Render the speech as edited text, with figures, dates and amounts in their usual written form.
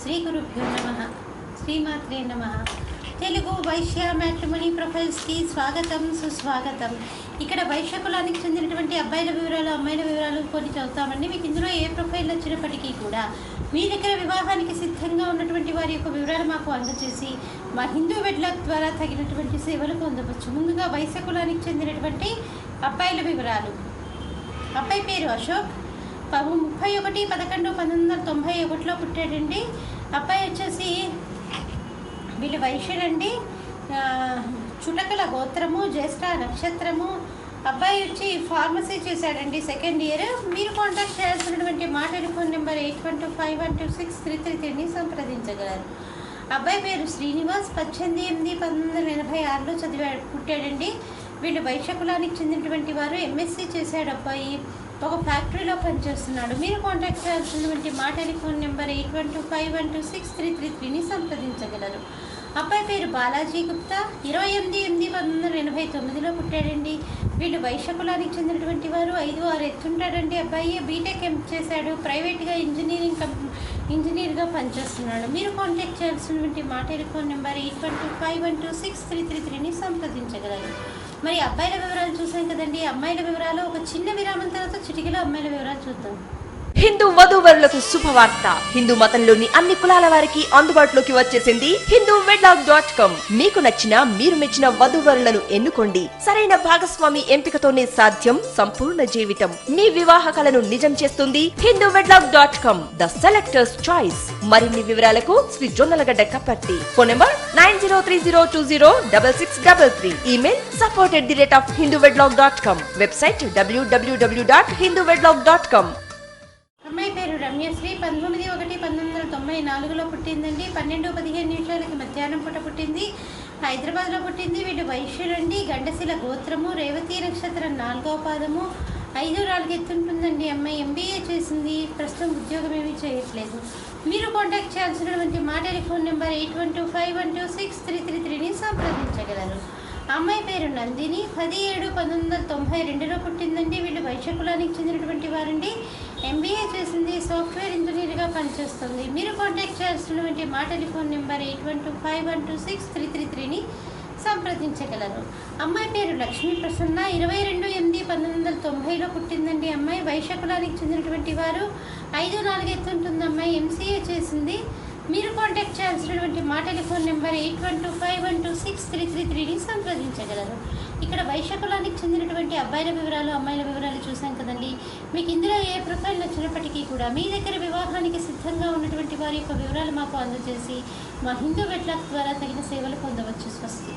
శ్రీ గురుభ్యో నమః. శ్రీమాత్రే నమః. తెలుగు వైశ్య మ్యాట్రిమోనీ ప్రొఫైల్స్కి స్వాగతం, సుస్వాగతం. ఇక్కడ వైశ్య కులానికి చెందినటువంటి అబ్బాయిల వివరాలు, అమ్మాయిల వివరాలు కొన్ని చదువుతామండి. మీకు ఇందులో ఏ ప్రొఫైల్ వచ్చినప్పటికీ కూడా మీ దగ్గర వివాహానికి సిద్ధంగా ఉన్నటువంటి వారి యొక్క వివరాలు మాకు అందజేసి మా హిందూ వెడ్లాక్ ద్వారా తగినటువంటి సేవలు పొందవచ్చు. ముందుగా వైశ్య కులానికి చెందినటువంటి అబ్బాయిల వివరాలు. అబ్బాయి పేరు అశోక్. 31/11/1991 పుట్టాడండి. అబ్బాయి వచ్చేసి వీళ్ళు వైశ్యుడండి. చుటకల గోత్రము, జ్యేష్ఠ నక్షత్రము. అబ్బాయి వచ్చి ఫార్మసీ చేశాడండి, సెకండ్ ఇయర్. మీరు కాంటాక్ట్ చేయాల్సినటువంటి మా టెలిఫోన్ నెంబర్ 8125126333ని సంప్రదించగలరు. అబ్బాయి పేరు శ్రీనివాస్. 18/8/1986 పుట్టాడండి. వీళ్ళు వైశ్య కులానికి చెందినటువంటి వారు. ఎంఎస్సీ చేశాడు అబ్బాయి. ఒక ఫ్యాక్టరీలో పనిచేస్తున్నాడు. మీరు కాంటాక్ట్ చేయాల్సినటువంటి మా టెలిఫోన్ నెంబర్ 8125126333ని సంప్రదించగలరు. అబ్బాయి పేరు బాలాజీ గుప్తా. 28/8/1989 పుట్టాడండి. వీళ్ళు వైశ్య కులానికి చెందినటువంటి వారు. 5'6" ఎత్తుంటాడండి. అబ్బాయి బీటెక్ చేశాడు. ప్రైవేట్గా ఇంజనీర్గా పనిచేస్తున్నాడు. మీరు కాంటాక్ట్ చేయాల్సినటువంటి మా టెలిఫోన్ నెంబర్ 8125126333ని సంప్రదించగలరు. మరి అబ్బాయిల వివరాలు చూసాం కదండి. అమ్మాయిల వివరాలు ఒక చిన్న విరామం తర్వాత చిటికలో అమ్మాయిల వివరాలు చూద్దాం. హిందూ వధూవరులకు శుభవార్త. హిందూ మతంలోని అన్ని కులాల వారికి అందుబాటులోకి వచ్చేసింది హిందూ వెడ్లాక్.com. మీకు నచ్చిన, మీరు మెచ్చిన వధూవరులను ఎన్నుకోండి. సరైన భాగస్వామి ఎంపికతోనే సాధ్యం సంపూర్ణ జీవితం. మీ వివాహ కలను నిజం చేస్తుంది Hindu wedlock, the selector's choice. మరిన్ని వివరాలకు Shri Jonnalagadda Kapparthi. Phone number 9030206633. Email support@hinduvedlog.com. Website www.hinduvedlog.com. అమ్మాయి పేరు రమ్యశ్రీ. 19/1/1994 పుట్టిందండి. 12:15 మధ్యాహ్నం పూట పుట్టింది. హైదరాబాద్లో పుట్టింది. వీళ్ళు వైశ్యుడండి. గండశిల గోత్రము. రేవతి నక్షత్రం 4వ పాదము. 5'4" ఎత్తుంటుందండి. అమ్మాయి ఎంబీఏ చేసింది. ప్రస్తుతం ఉద్యోగం ఏమీ చేయట్లేదు. మీరు కాంటాక్ట్ చేయాల్సినటువంటి మా టెలిఫోన్ నెంబర్ 8125126333ని సంప్రదించగలరు. అమ్మాయి పేరు నందిని. 17/1992 పుట్టిందండి. వీళ్ళు వైశ్య కులానికి చెందినటువంటి వారండి. ఎంబీఏ చేసింది. సాఫ్ట్వేర్ ఇంజనీర్గా పనిచేస్తుంది. మీరు కాంటాక్ట్ చేయాల్సినటువంటి మా టెలిఫోన్ నెంబర్ 8125126333ని సంప్రదించగలరు. అమ్మాయి పేరు లక్ష్మీ ప్రసన్న. 22/8/1990 పుట్టిందండి. అమ్మాయి వైశ్య కులానికి చెందినటువంటి వారు. 5'4" ఎత్తుంటుంది. అమ్మాయి ఎంసీఏ చేసింది. మీరు కాంటాక్ట్ చేయాల్సినటువంటి మా టెలిఫోన్ నెంబర్ 8125126333ని సంప్రదించగలరు. ఇక్కడ వైశ్య కులానికి చెందినటువంటి అబ్బాయిల వివరాలు, అమ్మాయిల వివరాలు చూసాం కదండి. మీకు ఇందులో ఏ ప్రొఫైల్ నచ్చినప్పటికీ కూడా మీ దగ్గర వివాహానికి సిద్ధంగా ఉన్నటువంటి వారి యొక్క వివరాలు మాకు అందజేసి మా హిందూ వెడ్లాక్ ద్వారా తగిన సేవలు పొందవచ్చు. స్వస్తి.